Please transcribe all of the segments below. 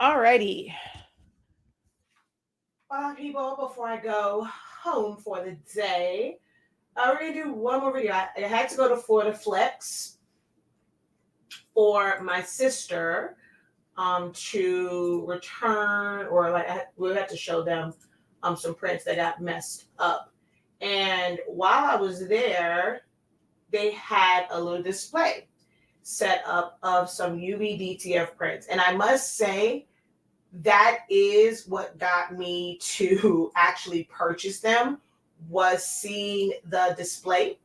Alrighty. Well, people, before I go home for the day, we're going to do one more video. I had to go to Florida Flex for my sister to return, or like we had to show them some prints that got messed up. And while I was there, they had a little display set up of some UV-DTF prints. And I must say, that is what got me to actually purchase them, was seeing the display.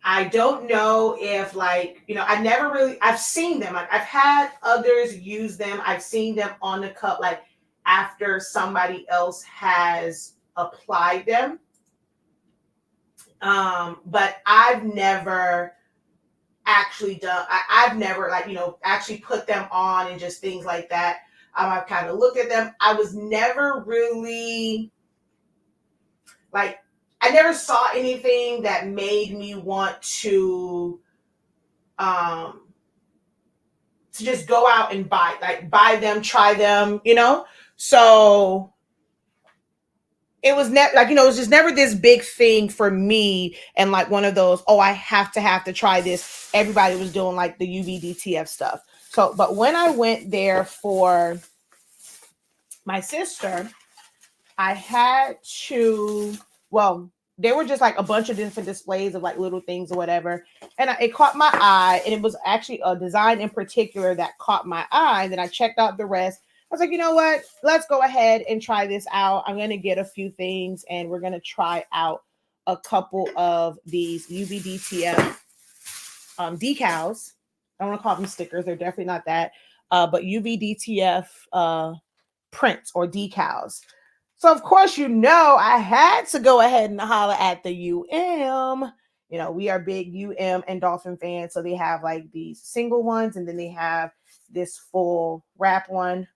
I don't know if, like, I've seen them. I've had others use them. I've seen them on the cup, like after somebody else has applied them. But I've never actually done, I've never, like, actually put them on and just things like that. I've kind of looked at them. I was never really, like, I never saw anything that made me want to just go out and buy them, try them, So it was never, like, it was just never this big thing for me, and like one of those, oh, I have to try this. Everybody was doing like the UV-DTF stuff. So, but when I went there for my sister, I had to, well, they were just like a bunch of different displays of like little things or whatever. And it caught my eye, and it was actually a design in particular that caught my eye. And then I checked out the rest. I was like, you know what? Let's go ahead and try this out. I'm going to get a few things, and we're going to try out a couple of these UV-DTF decals. I don't want to call them stickers. They're definitely not that. But UV-DTF prints or decals. So, of course, I had to go ahead and holler at the UM. We are big UM and Dolphin fans. So they have like these single ones, and then they have this full wrap one.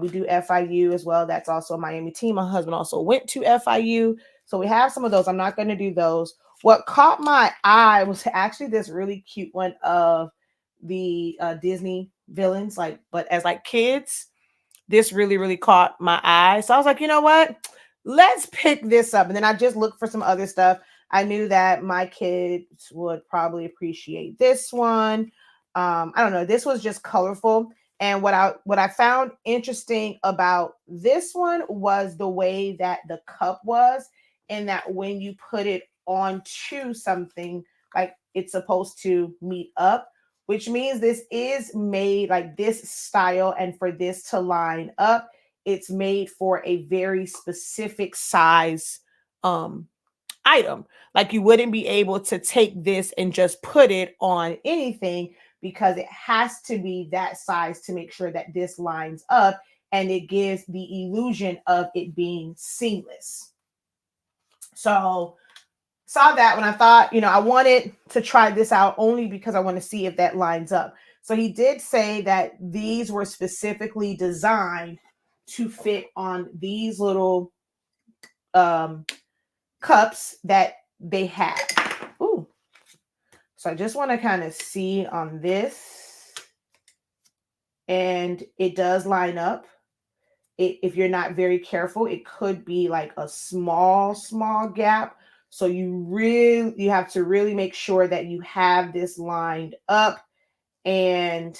We do FIU as well. That's also a Miami team. My husband also went to FIU. So we have some of those. I'm not going to do those. What caught my eye was actually this really cute one of the Disney villains, but as like kids. This really, really caught my eye. So I was like, you know what? Let's pick this up. And then I just looked for some other stuff. I knew that my kids would probably appreciate this one. I don't know. This was just colorful. And what I found interesting about this one was the way that the cup was, and that when you put it onto something, like it's supposed to meet up, which means this is made like this style. And for this to line up, it's made for a very specific size item. Like you wouldn't be able to take this and just put it on anything, because it has to be that size to make sure that this lines up, and it gives the illusion of it being seamless. So saw that when I thought, I wanted to try this out only because I want to see if that lines up. So he did say that these were specifically designed to fit on these little cups that they have. Ooh. So I just want to kind of see on this, and it does line up. If you're not very careful, it could be like a small gap. So you have to really make sure that you have this lined up and,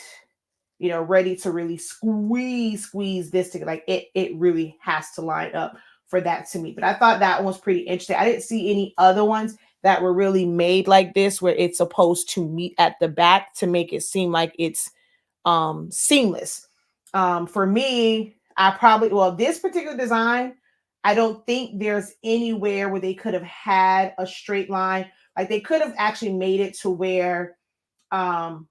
ready to really squeeze this together. Like it really has to line up for that to meet. But I thought that one was pretty interesting. I didn't see any other ones that were really made like this, where it's supposed to meet at the back to make it seem like it's seamless. For me, this particular design, I don't think there's anywhere where they could have had a straight line. Like they could have actually made it to where part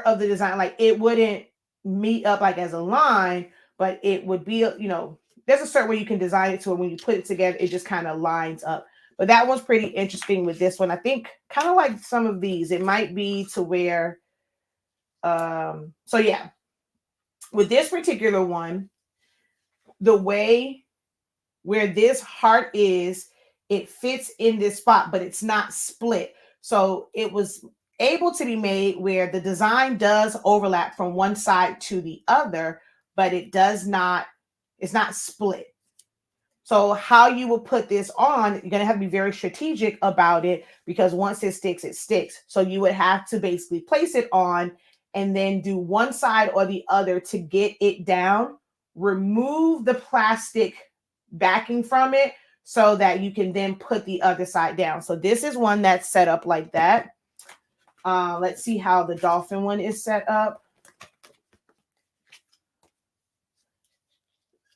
of the design, like it wouldn't meet up like as a line, but it would be, there's a certain way you can design it to where when you put it together, it just kind of lines up. But that one's pretty interesting with this one. I think kind of like some of these, it might be to where, so yeah. with this particular one, the way where this heart is, it fits in this spot, but it's not split. So it was able to be made where the design does overlap from one side to the other, but it does not, it's not split. So how you will put this on, you're going to have to be very strategic about it, because once it sticks, it sticks. So you would have to basically place it on and then do one side or the other to get it down, remove the plastic backing from it so that you can then put the other side down. So this is one that's set up like that. Let's see how the dolphin one is set up.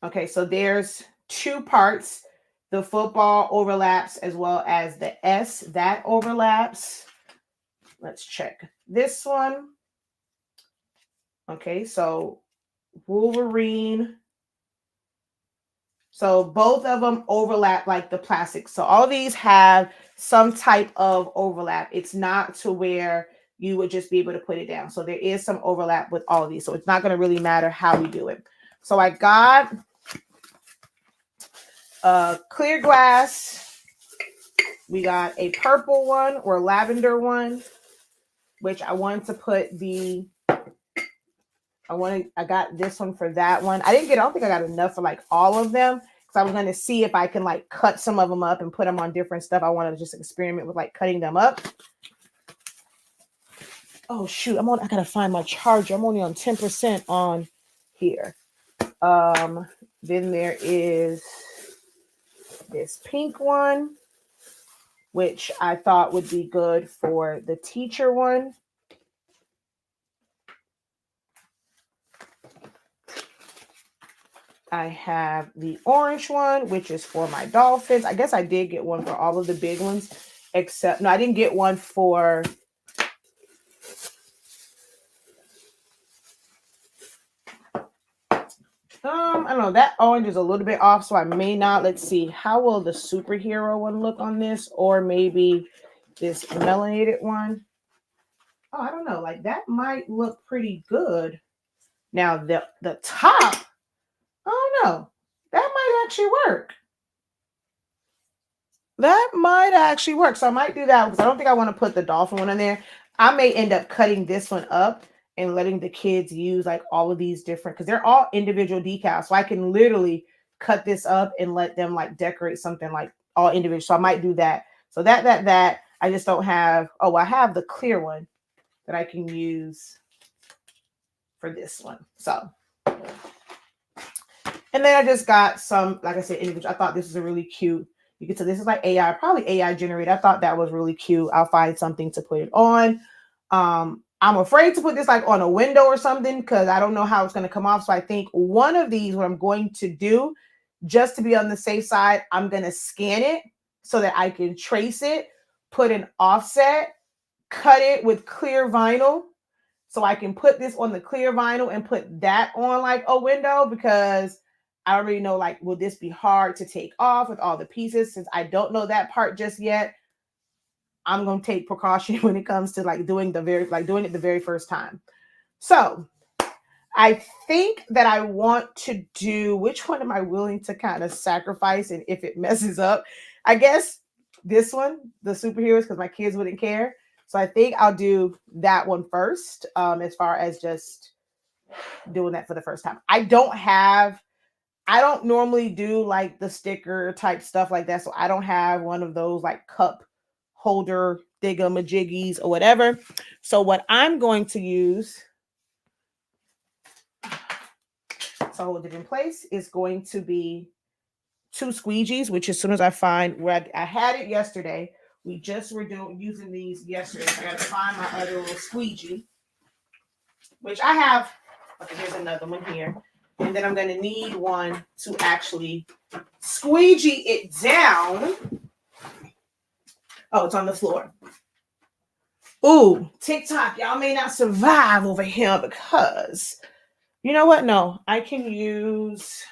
Okay, so there's two parts. The football overlaps as well as the S, that overlaps. Let's check this one. Okay, so Wolverine. So both of them overlap like the plastic. So all these have some type of overlap. It's not to where you would just be able to put it down. So there is some overlap with all of these. So it's not going to really matter how we do it. So I got clear glass. We got a purple one or lavender one, which I wanted to put the, I got this one for that one. I don't think I got enough for like all of them, because I was going to see if I can like cut some of them up and put them on different stuff. I wanted to just experiment with like cutting them up. Oh shoot, I gotta find my charger. I'm only on 10% on here. Then there is this pink one, which I thought would be good for the teacher one. I have the orange one, which is for my dolphins. I guess I did get one for all of the big ones, except, no, I didn't get one for, I don't know, that orange is a little bit off, so I may not. Let's see, how will the superhero one look on this, or maybe this melanated one? Oh, I don't know, like that might look pretty good. Now the top, I don't know, that might actually work. That might actually work. So I might do that, because I don't think I want to put the dolphin one in there. I may end up cutting this one up and letting the kids use like all of these different, because they're all individual decals. So I can literally cut this up and let them like decorate something like all individual. So I might do that. So that I just don't have. Oh, I have the clear one that I can use for this one. So, and then I just got some, like I said, individual. I thought this was a really cute. You can tell this is like AI, probably AI generated. I thought that was really cute. I'll find something to put it on. I'm afraid to put this like on a window or something, because I don't know how it's going to come off. So I think one of these, what I'm going to do, just to be on the safe side, I'm going to scan it so that I can trace it, put an offset, cut it with clear vinyl. So I can put this on the clear vinyl and put that on like a window, because I already know, like, will this be hard to take off with all the pieces? Since I don't know that part just yet, I'm going to take precaution when it comes to like doing it the very first time. So I think that I want to do, which one am I willing to kind of sacrifice? And if it messes up, I guess this one, the superheroes, because my kids wouldn't care. So I think I'll do that one first, as far as just doing that for the first time. I don't normally do like the sticker type stuff like that. So I don't have one of those like cup holder thingamajiggies or whatever. So what I'm going to use to hold it in place is going to be two squeegees, which as soon as I find where I had it yesterday, we just were using these yesterday. So I got to find my other little squeegee, which I have. Okay, here's another one here. And then I'm going to need one to actually squeegee it down. Oh, it's on the floor. Ooh, TikTok, y'all may not survive over here, because you know what? No, I can use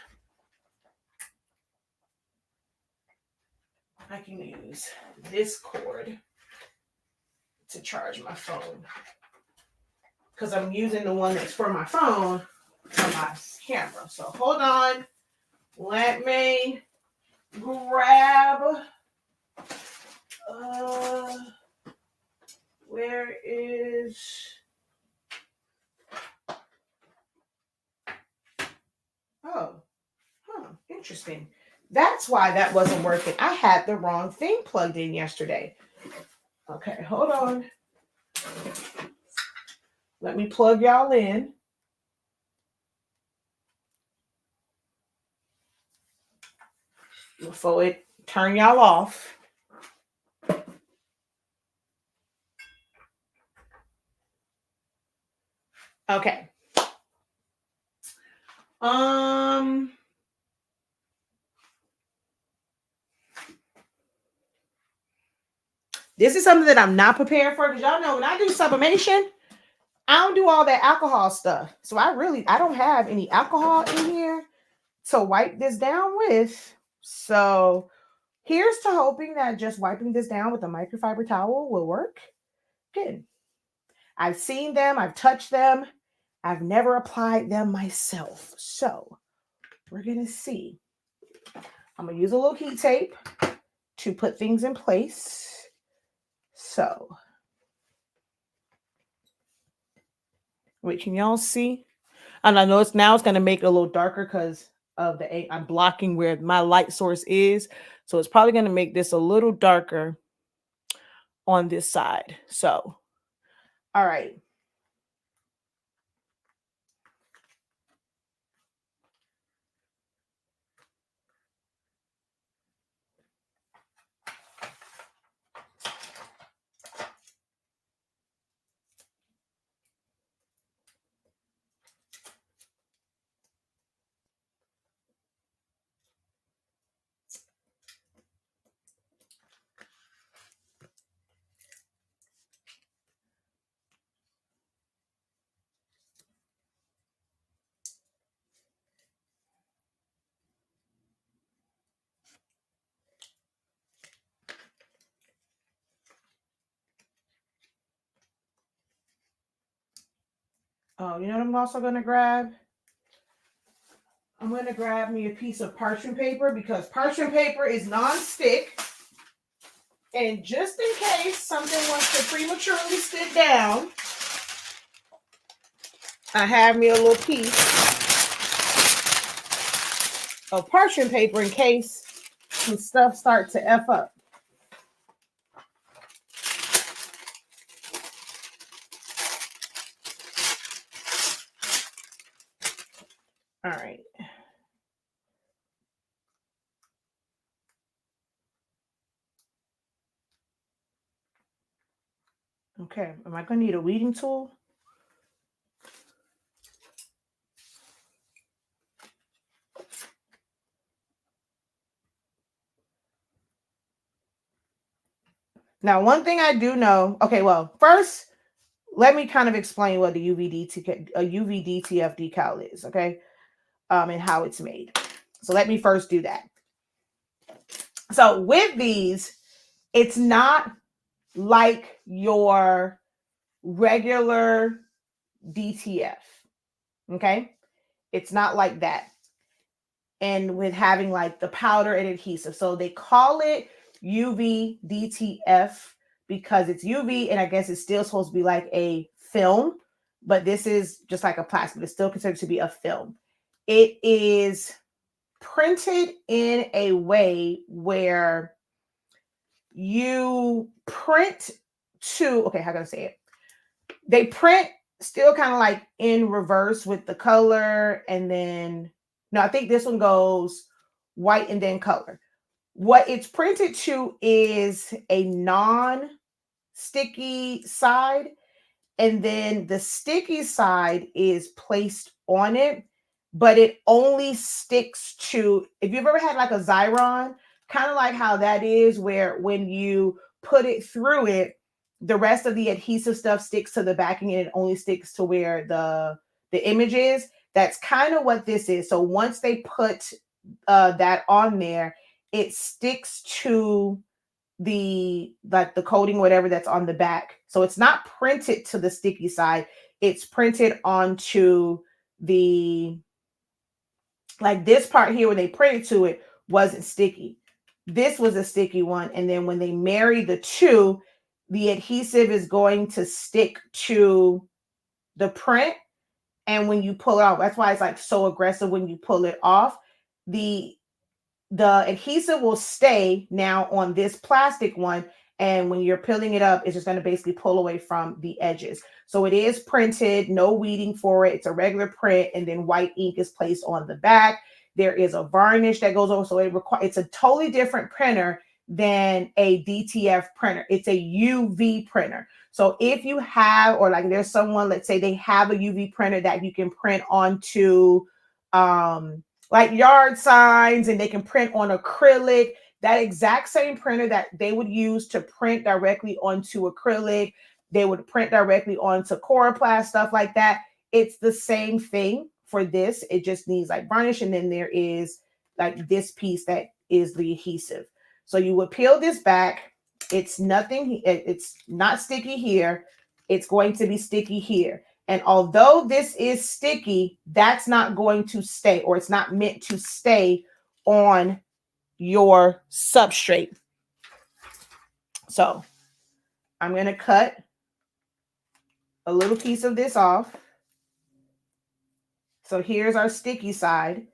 this cord to charge my phone, because I'm using the one that's for my phone on my camera. So hold on. Let me grab, where is, interesting. That's why that wasn't working. I had the wrong thing plugged in yesterday. Okay, hold on. Let me plug y'all in. Before it turn y'all off. Okay. This is something that I'm not prepared for, because y'all know when I do sublimation, I don't do all that alcohol stuff. So I don't have any alcohol in here to wipe this down with. So here's to hoping that just wiping this down with a microfiber towel will work. Good. I've seen them, I've touched them. I've never applied them myself. So we're gonna see. I'm gonna use a little heat tape to put things in place. So, wait, can y'all see? And I know it's going to make it a little darker because of the I'm blocking where my light source is. So it's probably going to make this a little darker on this side. So, all right. Oh, you know what I'm also going to grab? I'm going to grab me a piece of parchment paper, because parchment paper is non-stick. And just in case something wants to prematurely stick down, I have me a little piece of parchment paper in case some stuff starts to F up. All right. Okay, am I going to need a weeding tool? Now, one thing I do know, okay, well, first, let me kind of explain what the UV-DTF decal is, okay, and how it's made. So let me first do that. So with these, it's not like your regular DTF, okay? It's not like that. And with having like the powder and adhesive. So they call it UV-DTF because it's UV, and I guess it's still supposed to be like a film, but this is just like a plastic. It's still considered to be a film. It is printed in a way where you print to, okay, how can I say it? They print still kind of like in reverse with the color, and then, no, I think this one goes white and then color. What it's printed to is a non-sticky side, and then the sticky side is placed on it, but it only sticks to, if you've ever had like a Xyron, kind of like how that is, where when you put it through it, the rest of the adhesive stuff sticks to the backing and it only sticks to where the image is. That's kind of what this is. So once they put that on there, it sticks to the coating, whatever that's on the back. So it's not printed to the sticky side. It's printed onto like this part here where they printed to it wasn't sticky. This was a sticky one. And then when they marry the two, the adhesive is going to stick to the print. And when you pull it off, that's why it's like so aggressive when you pull it off. The adhesive will stay now on this plastic one. And when you're peeling it up, it's just going to basically pull away from the edges. So it is printed, no weeding for it. It's a regular print, and then white ink is placed on the back. There is a varnish that goes over. So it's a totally different printer than a DTF printer. It's a UV printer. So if you have, or like there's someone, let's say they have a UV printer that you can print onto like yard signs, and they can print on acrylic. That exact same printer that they would use to print directly onto acrylic, they would print directly onto Coroplast, stuff like that. It's the same thing for this. It just needs like varnish, and then there is like this piece that is the adhesive. So you would peel this back. It's nothing. It's not sticky here. It's going to be sticky here. And although this is sticky, that's not going to stay, or it's not meant to stay on your substrate. So I'm going to cut a little piece of this off. So here's our sticky side.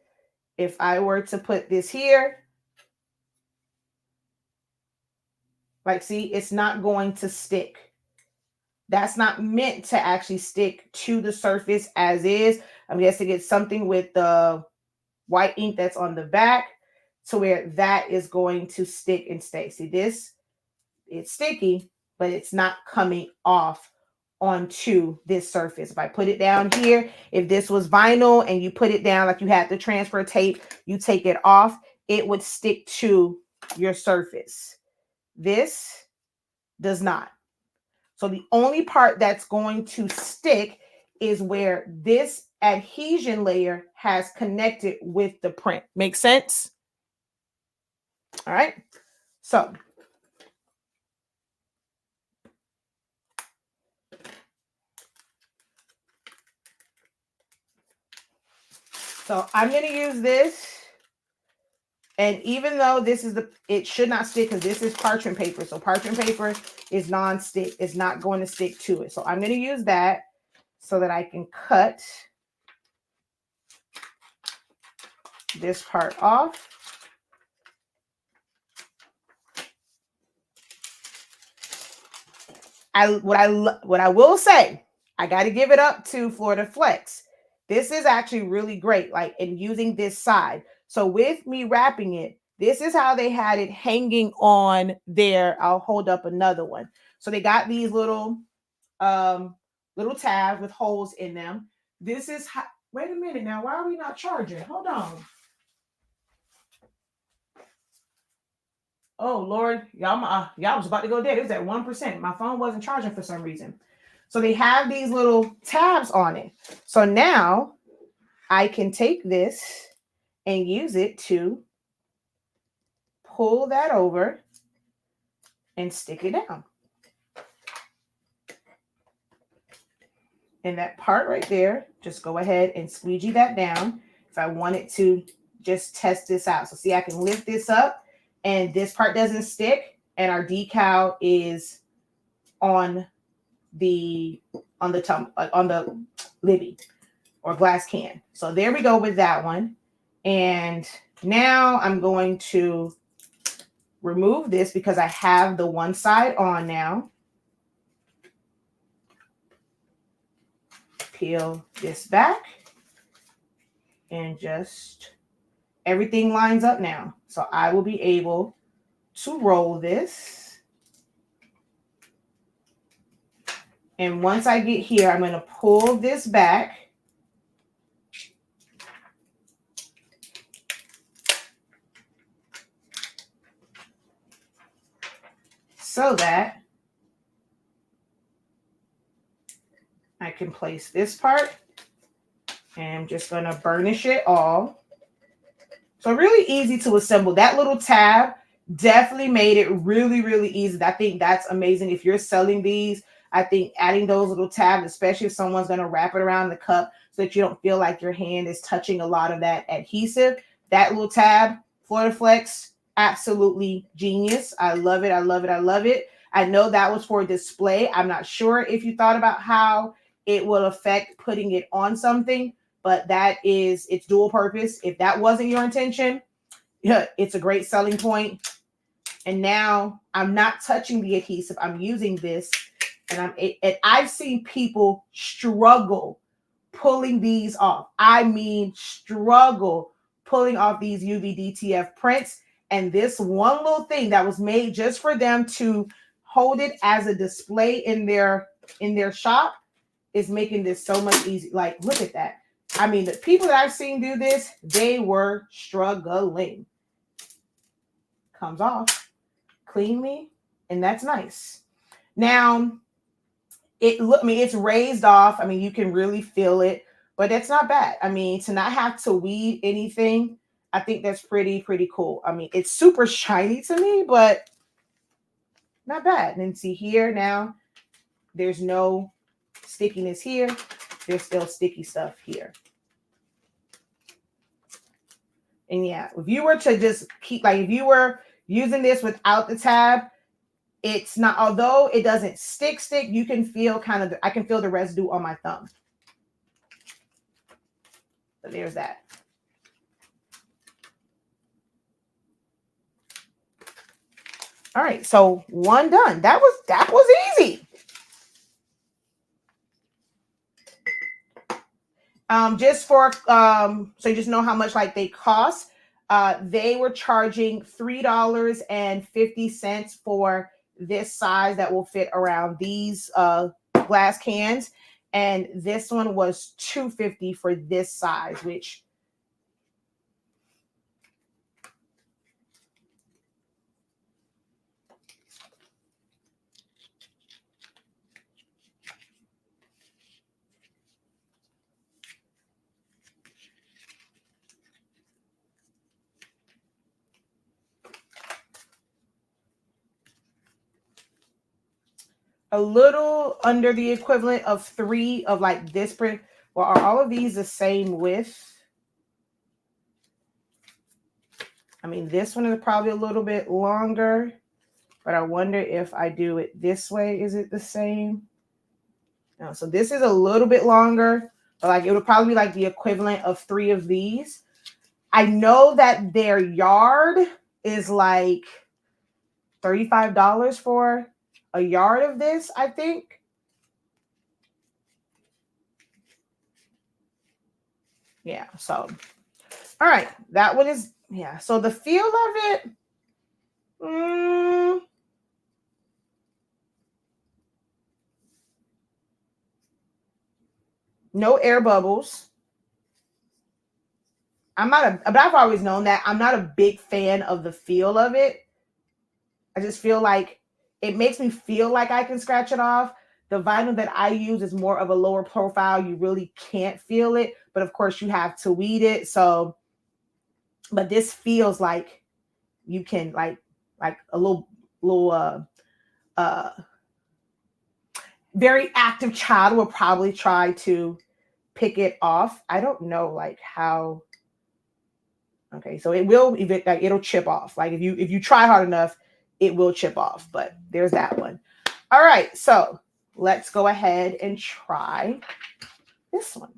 If I were to put this here, like, see, it's not going to stick. That's not meant to actually stick to the surface as is. I'm guessing it's something with the white ink that's on the back to where that is going to stick and stay. See this? It's sticky, but it's not coming off onto this surface. If I put it down here, if this was vinyl and you put it down like you had the transfer tape, you take it off, it would stick to your surface. This does not. So the only part that's going to stick is where this adhesion layer has connected with the print. Make sense? All right. So I'm going to use this. And even though this is it should not stick because this is parchment paper. So parchment paper is non-stick. It's not going to stick to it. So I'm going to use that so that I can cut this part off. What I will say, I got to give it up to Florida Flex. This is actually really great, like in using this side. So with me wrapping it, this is how they had it hanging on there. I'll hold up another one. So they got these little tabs with holes in them. This is how, wait a minute now. Why are we not charging? Hold on. Oh Lord, y'all was about to go dead. It was at 1%. My phone wasn't charging for some reason. So they have these little tabs on it. So now I can take this and use it to pull that over and stick it down. And that part right there, just go ahead and squeegee that down if I wanted to just test this out. So see, I can lift this up and this part doesn't stick, and our decal is on the libby or glass can. So there we go with that one. And now I'm going to remove this because I have the one side on now. Peel this back and just everything lines up now. So I will be able to roll this. And once I get here, I'm going to pull this back. So that I can place this part, and I'm just going to burnish it all. So really easy to assemble. That little tab definitely made it really, really easy. I think that's amazing. If you're selling these, I think adding those little tabs, especially if someone's going to wrap it around the cup so that you don't feel like your hand is touching a lot of that adhesive, that little tab, Flex, absolutely genius. I love it. I love it. I love it. I know that was for display. I'm not sure if you thought about how it will affect putting it on something, but that is its dual purpose. If that wasn't your intention, yeah, it's a great selling point. And now I'm not touching the adhesive. I'm using this, and I've seen people struggle pulling these off. I mean, struggle pulling off these UV-DTF prints. And this one little thing that was made just for them to hold it as a display in their shop is making this so much easier. Like, look at that. I mean, the people that I've seen do this, they were struggling. Comes off cleanly, and that's nice. Now, it's raised off. I mean, you can really feel it, but that's not bad. I mean, to not have to weed anything, I think that's pretty cool. I mean, it's super shiny to me, but not bad. And see here now, there's no stickiness here. There's still sticky stuff here. And yeah, if you were to just keep, like, if you were using this without the tab, it's not, although it doesn't stick, you can feel I can feel the residue on my thumb. So there's that. All right, so one done. That was easy. Just for so you just know how much like they cost. They were charging $3.50 for this size that will fit around these glass cans, and this one was $2.50 for this size, which a little under the equivalent of 3 of like this print. Well, are all of these the same width? I mean, this one is probably a little bit longer, but I wonder if I do it this way, is it the same? No, so this is a little bit longer, but like it would probably be like the equivalent of 3 of these. I know that their yard is like $35 for a yard of this, I think. Yeah, so all right, that one is, yeah. So the feel of it, no air bubbles. But I've always known that I'm not a big fan of the feel of it. I just feel like it makes me feel like I can scratch it off. The vinyl that I use is more of a lower profile. You really can't feel it, but of course you have to weed it. So, but this feels like you can like a little very active child will probably try to pick it off. I don't know like how. Okay, so it'll chip off. Like if you try hard enough, it will chip off. But there's that one. All right, so let's go ahead and try this one.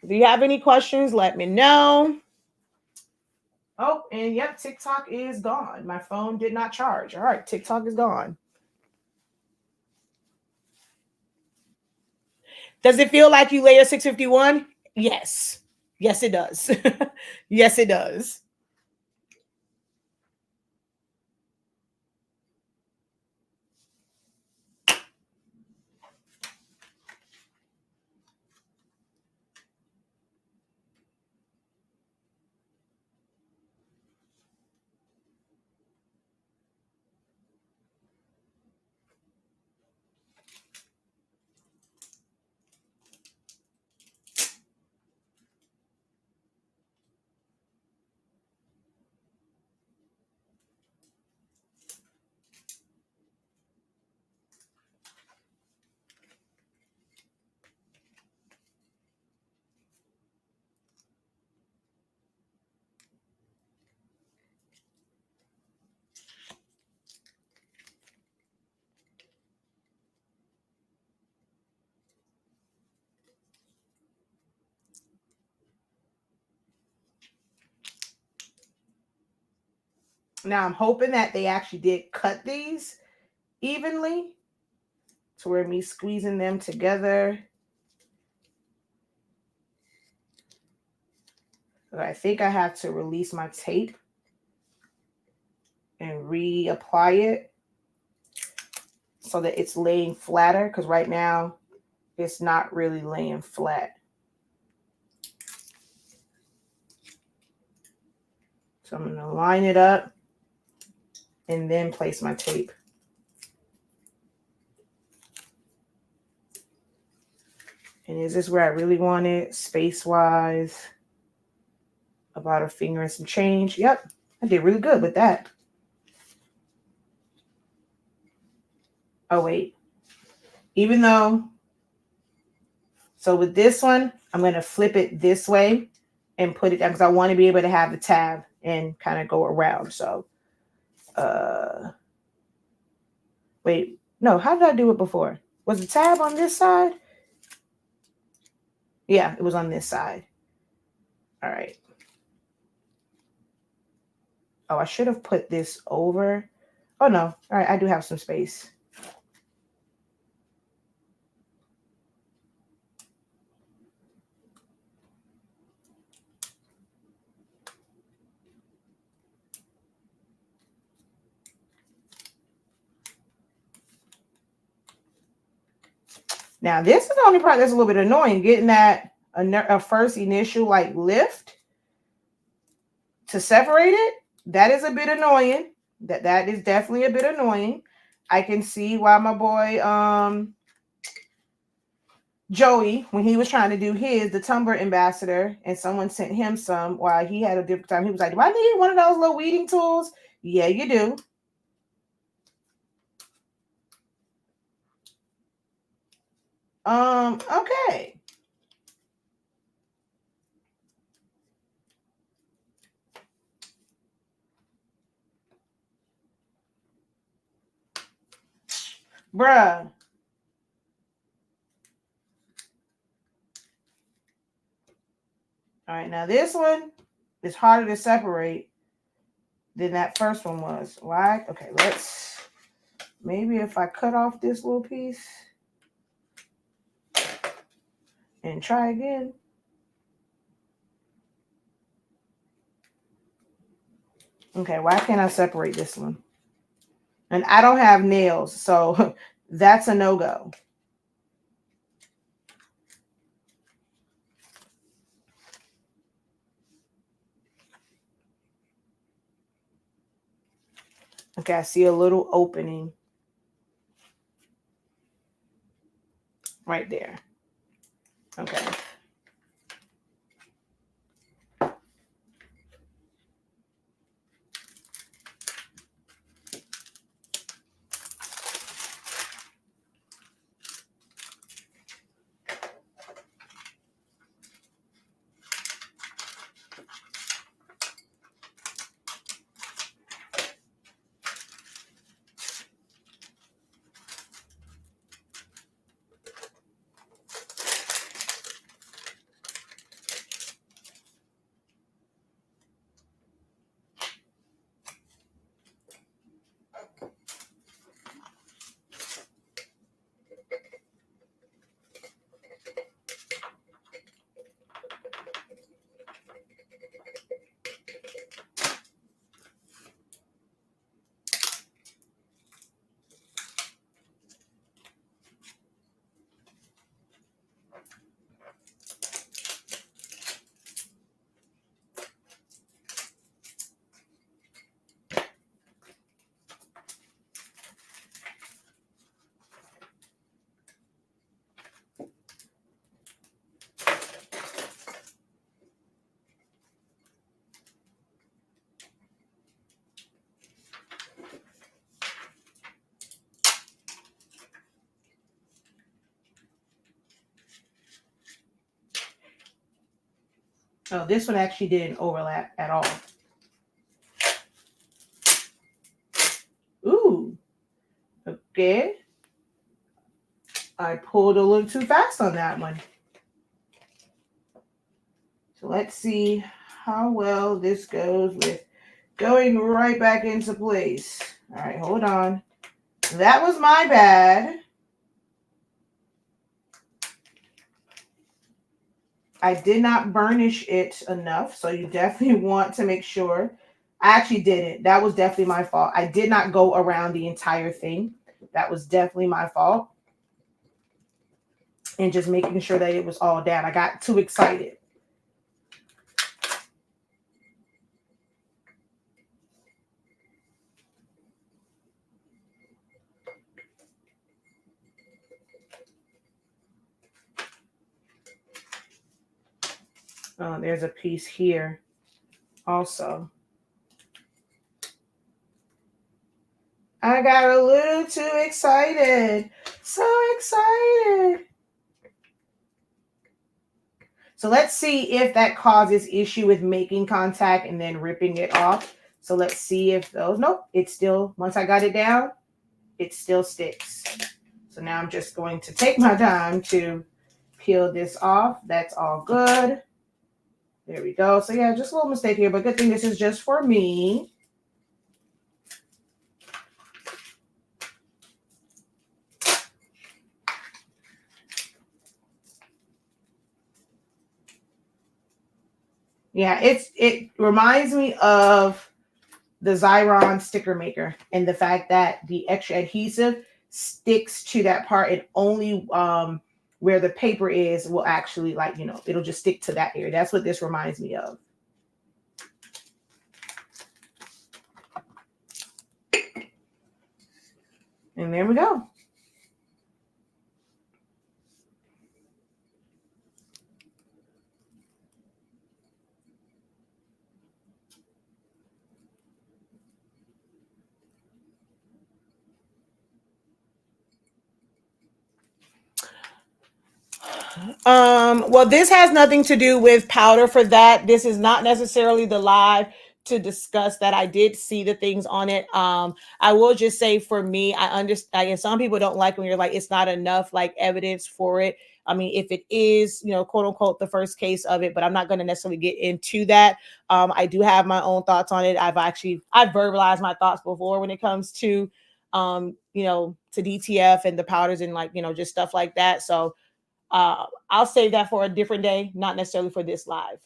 If you have any questions, let me know. Oh, and yep, TikTok is gone. My phone did not charge. All right, TikTok is gone. Does it feel like you layer 651? Yes. Yes, it does. Yes, it does. Now I'm hoping that they actually did cut these evenly to where me squeezing them together. But I think I have to release my tape and reapply it so that it's laying flatter, because right now it's not really laying flat. So I'm going to line it up and then place my tape. And is this where I really want it, space-wise? About a finger and some change. Yep, I did really good with that. Oh, wait. Even though, so with this one, I'm going to flip it this way and put it down because I want to be able to have the tab and kind of go around. So, wait, no, how did I do it before? Was the tab on this side? Yeah, it was on this side. All right. Oh, I should have put this over. Oh, no. All right, I do have some space. Now, this is the only part that's a little bit annoying, getting that a first initial like lift to separate it. That is a bit annoying. That is definitely a bit annoying. I can see why my boy Joey, when he was trying to do his, the Tumblr ambassador, and someone sent him some while he had a different time. He was like, do I need one of those little weeding tools? Yeah, you do. Okay. Bruh. All right, now this one is harder to separate than that first one was. Why? Okay, maybe if I cut off this little piece and try again. Okay, why can't I separate this one? And I don't have nails, so that's a no-go. Okay, I see a little opening right there. Okay. Oh, this one actually didn't overlap at all. Ooh. Okay. I pulled a little too fast on that one. So let's see how well this goes with going right back into place. All right, hold on. That was my bad. I did not burnish it enough, so you definitely want to make sure. I actually didn't. That was definitely my fault. I did not go around the entire thing. That was definitely my fault. And just making sure that it was all down. I got too excited. There's a piece here also. I got a little too excited. So excited. So let's see if that causes issue with making contact and then ripping it off. So let's see if those, nope, it's still, once I got it down, it still sticks. So now I'm just going to take my time to peel this off. That's all good. There we go. So yeah, just a little mistake here, but good thing this is just for me. Yeah, it reminds me of the Xyron sticker maker and the fact that the extra adhesive sticks to that part and only where the paper is will actually, like, you know, it'll just stick to that area. That's what this reminds me of. And there we go. Well, this has nothing to do with powder for that. This is not necessarily the live to discuss that. I did see the things on it. I will just say for me, I understand, and some people don't like when you're like, it's not enough like evidence for it. I mean, if it is, you know, quote unquote, the first case of it, but I'm not going to necessarily get into that. I do have my own thoughts on it. I've verbalized my thoughts before when it comes to, you know, to DTF and the powders and, like, you know, just stuff like that. So, I'll save that for a different day, not necessarily for this live.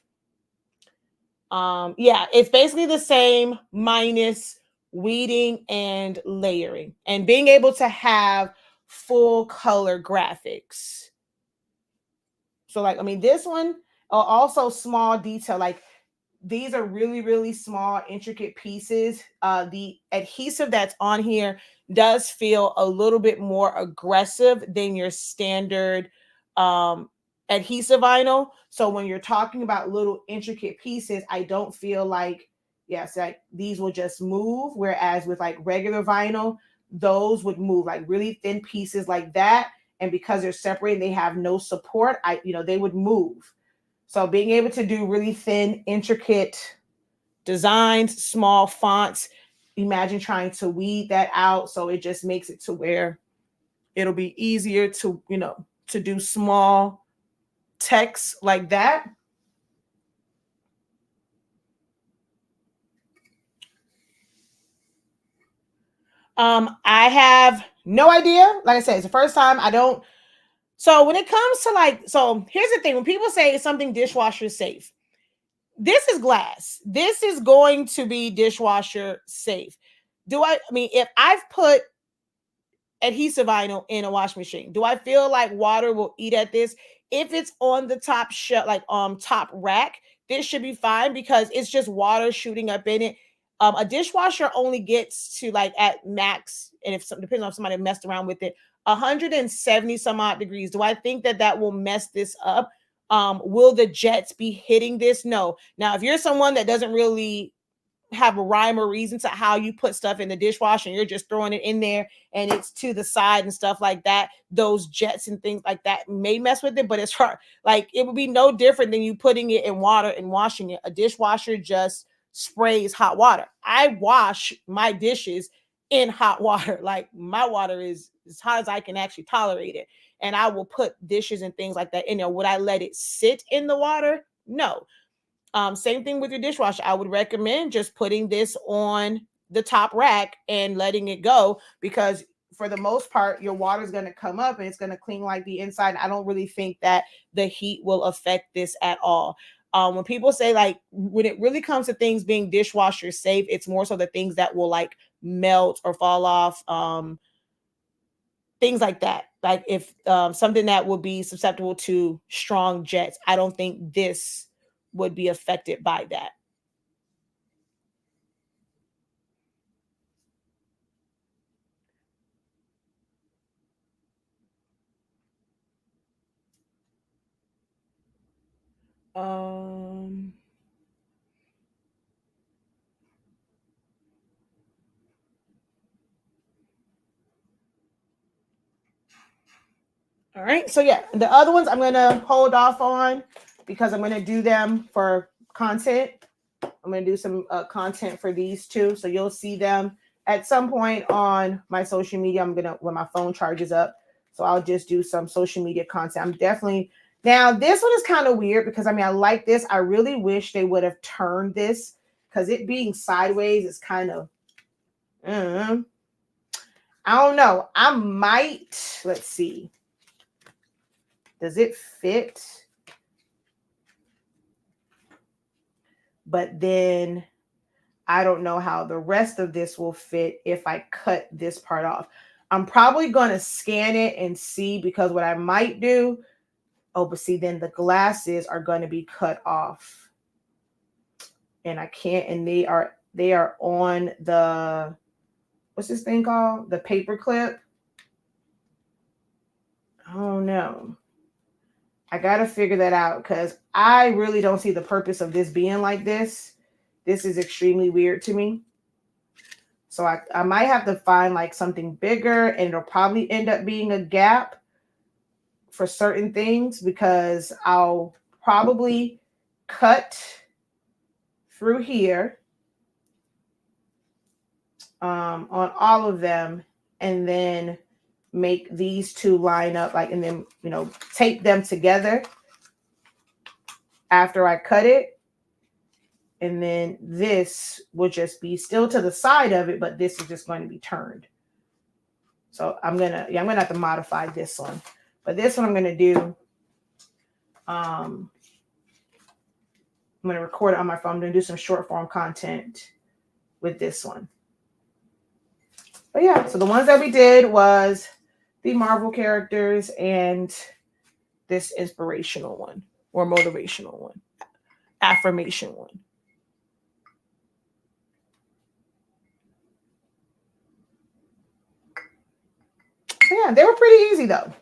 Yeah, it's basically the same minus weeding and layering and being able to have full color graphics. So, like, I mean, this one also small detail, like these are really, really small, intricate pieces. The adhesive that's on here does feel a little bit more aggressive than your standard adhesive vinyl. So when you're talking about little intricate pieces, I don't feel like, yes, like these will just move. Whereas with like regular vinyl, those would move, like really thin pieces like that. And because they're separated, they have no support. They would move. So being able to do really thin, intricate designs, small fonts, imagine trying to weed that out. So it just makes it to where it'll be easier to, to do small text like that. I have no idea. Like I said, it's the first time. So when it comes to so here's the thing. When people say something dishwasher safe, this is glass. This is going to be dishwasher safe. I mean, if I've put adhesive vinyl in a wash machine, do I feel like water will eat at this? If it's on the top shelf, like top rack, this should be fine because it's just water shooting up in it. A dishwasher only gets to like at max, and depends on if somebody messed around with it, 170 some odd degrees. Do I think that will mess this up? Will the jets be hitting this? No. Now, if you're someone that doesn't really have a rhyme or reason to how you put stuff in the dishwasher and you're just throwing it in there and it's to the side and stuff like that, those jets and things like that may mess with it, but it's hard. Like, it would be no different than you putting it in water and washing it. A dishwasher just sprays hot water. I wash my dishes in hot water. Like, my water is as hot as I can actually tolerate it. And I will put dishes and things like that in there. Would I let it sit in the water? No. Same thing with your dishwasher. I would recommend just putting this on the top rack and letting it go, because for the most part, your water is going to come up and it's going to clean like the inside. I don't really think that the heat will affect this at all. When people say, like, when it really comes to things being dishwasher safe, it's more so the things that will like melt or fall off. Things like that. Like if something that would be susceptible to strong jets, I don't think this would be affected by that. Um, all right. So yeah, the other ones I'm gonna hold off on because I'm gonna do them for content. I'm gonna do some content for these two, so you'll see them at some point on my social media. I'm gonna, when my phone charges up, so I'll just do some social media content. I'm definitely, now this one is kind of weird because I mean I like this. I really wish they would have turned this, because it being sideways is kind of, I don't know. I might, let's see. Does it fit? But then I don't know how the rest of this will fit if I cut this part off. I'm probably going to scan it and see, because what I might do, oh, but see, then the glasses are going to be cut off. And I can't, and they are on the, what's this thing called? The paper clip. I don't know. I got to figure that out, because I really don't see the purpose of this being like this. This is extremely weird to me. So I might have to find like something bigger, and it'll probably end up being a gap for certain things, because I'll probably cut through here on all of them, and then make these two line up, like, and then, you know, tape them together after I cut it. And then this will just be still to the side of it, but this is just going to be turned. So I'm gonna have to modify this one. But this one I'm gonna do, I'm gonna record it on my phone. I'm gonna do some short form content with this one. But yeah, so the ones that we did was the Marvel characters and this inspirational one, or motivational one, affirmation one. Yeah, they were pretty easy though.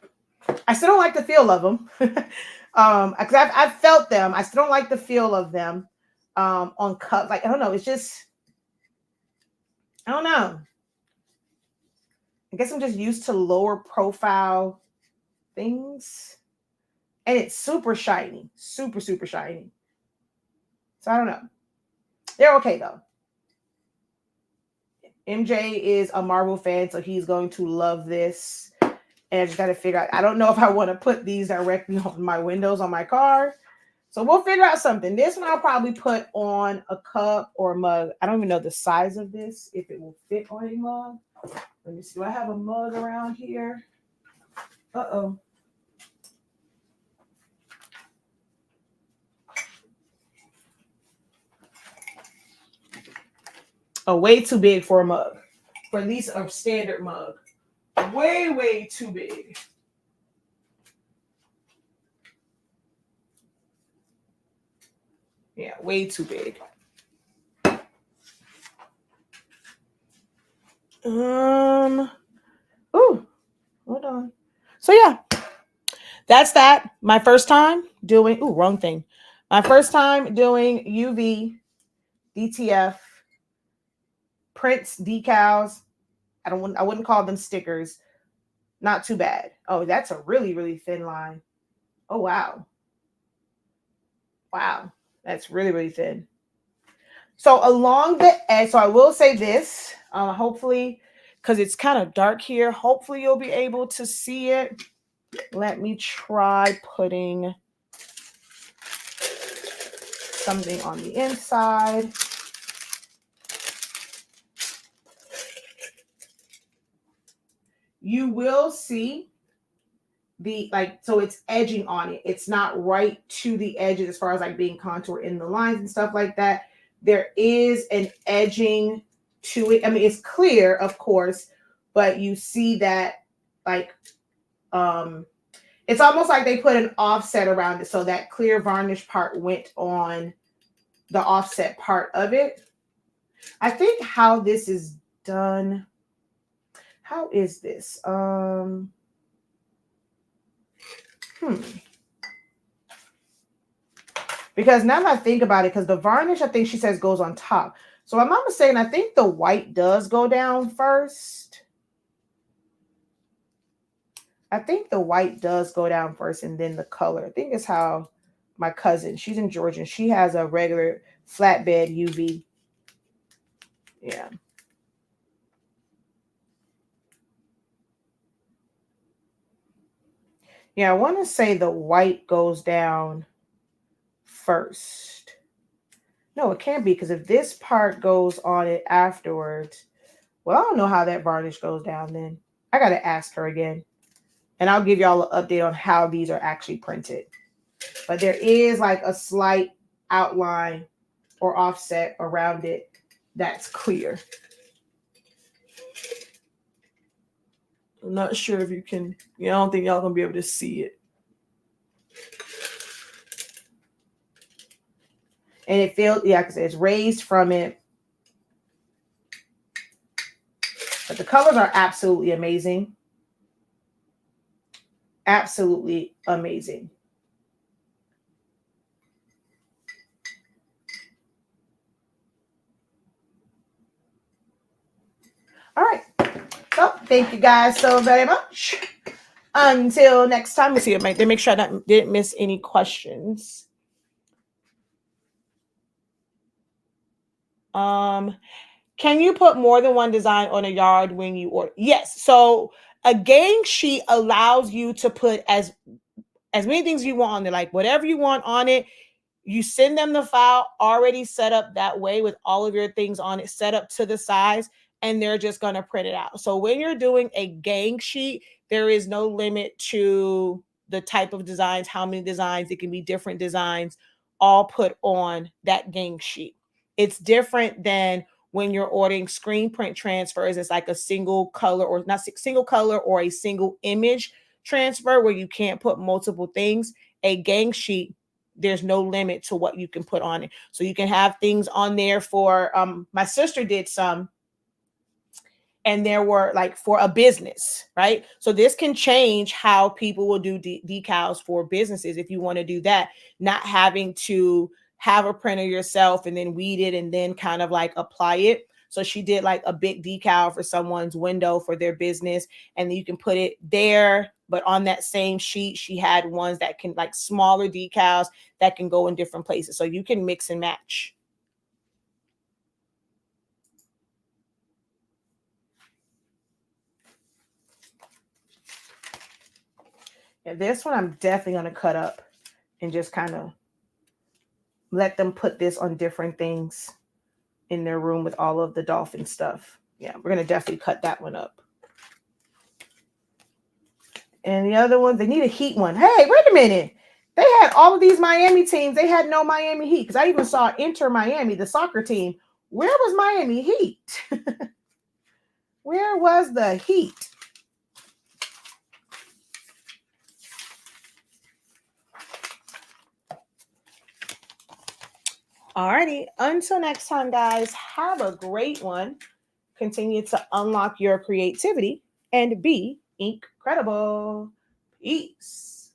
I still don't like the feel of them. Because I've felt them. I still don't like the feel of them on cup. Like, I don't know. It's just, I don't know. I guess I'm just used to lower profile things. And it's super shiny. Super, super shiny. So I don't know. They're okay though. MJ is a Marvel fan, so he's going to love this. And I just got to figure out, I don't know if I want to put these directly on my windows on my car. So we'll figure out something. This one I'll probably put on a cup or a mug. I don't even know the size of this, if it will fit on a mug. Let me see. Do I have a mug around here? Uh-oh. Oh, way too big for a mug. For at least a standard mug. Way, way too big. Yeah, way too big. Ooh, hold on. So yeah, that's that. My first time doing, wrong thing. My first time doing UV-DTF prints, decals. I wouldn't call them stickers. Not too bad. Oh, that's a really, really thin line. Oh, wow. Wow. That's really, really thin. So along the edge, so I will say this, hopefully, because it's kind of dark here, hopefully you'll be able to see it. Let me try putting something on the inside. You will see the, like, so it's edging on it. It's not right to the edges as far as like being contoured in the lines and stuff like that. There is an edging to it. I mean, it's clear, of course, but you see that, like, it's almost like they put an offset around it. So that clear varnish part went on the offset part of it. I think how this is done. How is this? Because now that I think about it, because the varnish, I think she says goes on top. So I'm not mistaken, I think the white does go down first. I think the white does go down first and then the color. I think it's how my cousin, she's in Georgia, and she has a regular flatbed UV. Yeah. Yeah, I want to say the white goes down first. No, it can't be, because if this part goes on it afterwards, well, I don't know how that varnish goes down then. I got to ask her again. And I'll give y'all an update on how these are actually printed. But there is like a slight outline or offset around it that's clear. I'm not sure if you can, I don't think y'all gonna be able to see it. And it feels, yeah, because it's raised from it. But the colors are absolutely amazing. Absolutely amazing. All right. So thank you guys so very much. Until next time, we see it. Make sure I didn't miss any questions. Can you put more than one design on a yard when you order? Yes. So a gang sheet allows you to put as many things you want on there, like whatever you want on it. You send them the file already set up that way with all of your things on it, set up to the size, and they're just going to print it out. So when you're doing a gang sheet, there is no limit to the type of designs, how many designs. It can be different designs all put on that gang sheet. It's different than when you're ordering screen print transfers. It's like a single color, or not single color, or a single image transfer where you can't put multiple things. A gang sheet, there's no limit to what you can put on it. So you can have things on there for, my sister did some, and there were like for a business, right? So this can change how people will do decals for businesses. If you want to do that, not having to have a printer yourself and then weed it and then kind of like apply it. So she did like a big decal for someone's window for their business, and then you can put it there. But on that same sheet, she had ones that can, like, smaller decals that can go in different places. So you can mix and match. And this one I'm definitely going to cut up and just kind of let them put this on different things in their room with all of the dolphin stuff. Yeah, we're going to definitely cut that one up. And the other ones, they need a heat one. Hey, wait a minute. They had all of these Miami teams. They had no Miami Heat, because I even saw Inter Miami, the soccer team. Where was Miami Heat? Where was the Heat? Alrighty. Until next time, guys, have a great one. Continue to unlock your creativity and be incredible. Peace.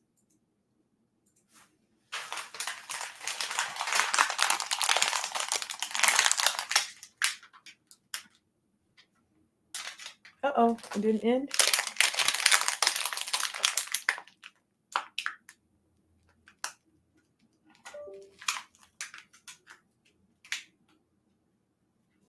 Uh-oh, it didn't end.